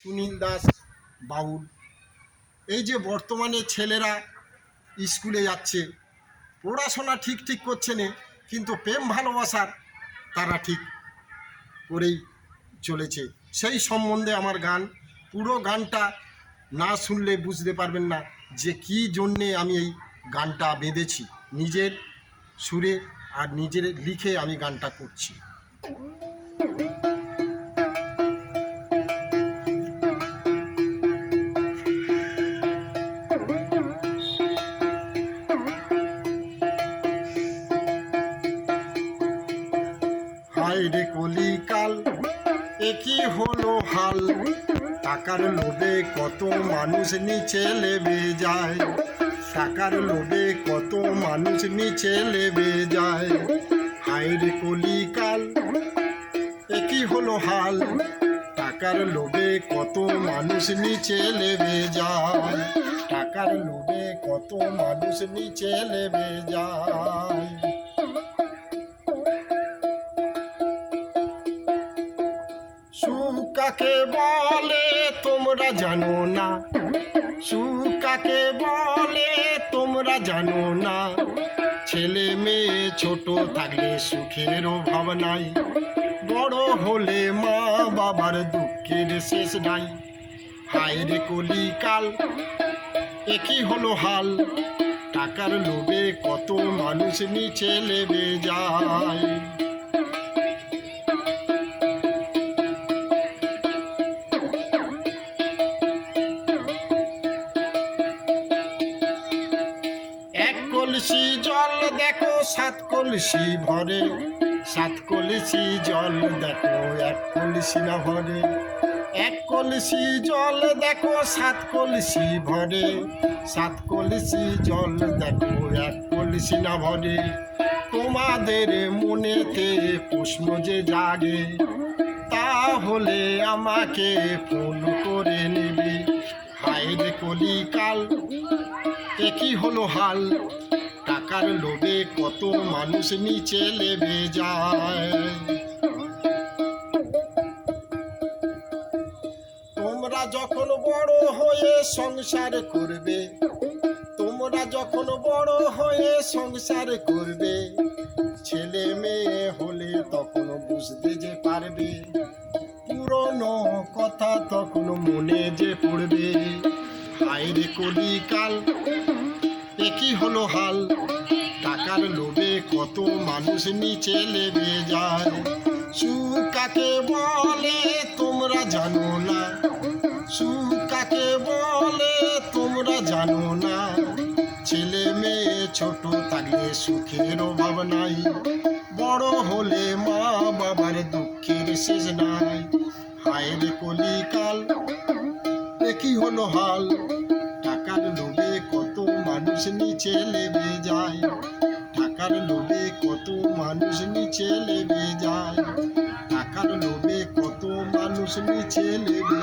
সুনীল দাস বাউল। এই যে বর্তমানে ছেলেরা স্কুলে যাচ্ছে, পড়াশোনা ঠিক ঠিক করছে না, কিন্তু প্রেম ভালোবাসার তারা ঠিক করেই চলেছে। সেই সম্বন্ধে আমার গান। পুরো গানটা না শুনলে বুঝতে পারবেন না যে কী জন্যে আমি এই গানটা বেঁধেছি। নিজের সুরে আর নিজের লিখে আমি গানটা করছি। হায় রে কলিকাল, একই হলো হাল, টাকার লোভে কত মানুষ নিচে নেমে যায়, টাকার লোভে কত মানুষ নিচে নেমে যায়। হায় রে কলিকাল, একই হলো হাল, টাকার লোভে কত মানুষ নিচে নেমে যায়, টাকার লোভে কত মানুষ নিচে নেমে যায়। সুখ কাকে বলে তোমরা জানো না, সুখ কাকে বলে তোমরা জানো না, ছেলে মেয়ে ছোট থাকলে সুখের অভাব নাই, বড় হলে মা বাবার দুঃখের শেষ নাই। হায় রে কলিকাল, একই হলো হাল, টাকার লোভে কত মানুষ নিচে নেমে যায়। কলসি জল দেখো সাত কলসি ভরে, সাত কলসি জল দেখো এক কলসি না ভরে, এক কলসি জল দেখো সাত কলসি ভরে, সাত কলসি জল দেখো এক কলসি না ভরে। তোমাদের মনেতে প্রশ্ন যে জাগে, তাহলে আমাকে ফোন করে নেবে। হায় রে কলিকাল, একই হলো হাল, টাকার লোভে কত মানুষ নিচে নেমে যায়। তোমরা যখন বড় হয়ে সংসার করবে, তোমরা যখন বড় হয়ে সংসার করবে, ছেলে মেয়ে হলে তখন বুঝতে যে পারবে, পুরনো কথা তখন মনে যে পড়বে। হায় রে কলিকাল, একই হলো হাল, টাকার লোভে কত মানুষ নিচে নেমে যায়। সুখ কাকে বলে তোমরা জানো না, সুখ কাকে বলে তোমরা জানো না, ছেলে মেয়ে ছোট থাকলে সুখের অভাব নাই, বড় হলে মা বাবার দুঃখের শেষ নাই। হায় রে কলিকাল, একই হলো হাল, টাকার লোভে কত মানুষ নিচে নেমে যায়, টাকার লোভে কত মানুষ নিচে নেমে যায়, টাকার লোভে কত মানুষ নিচে নেমে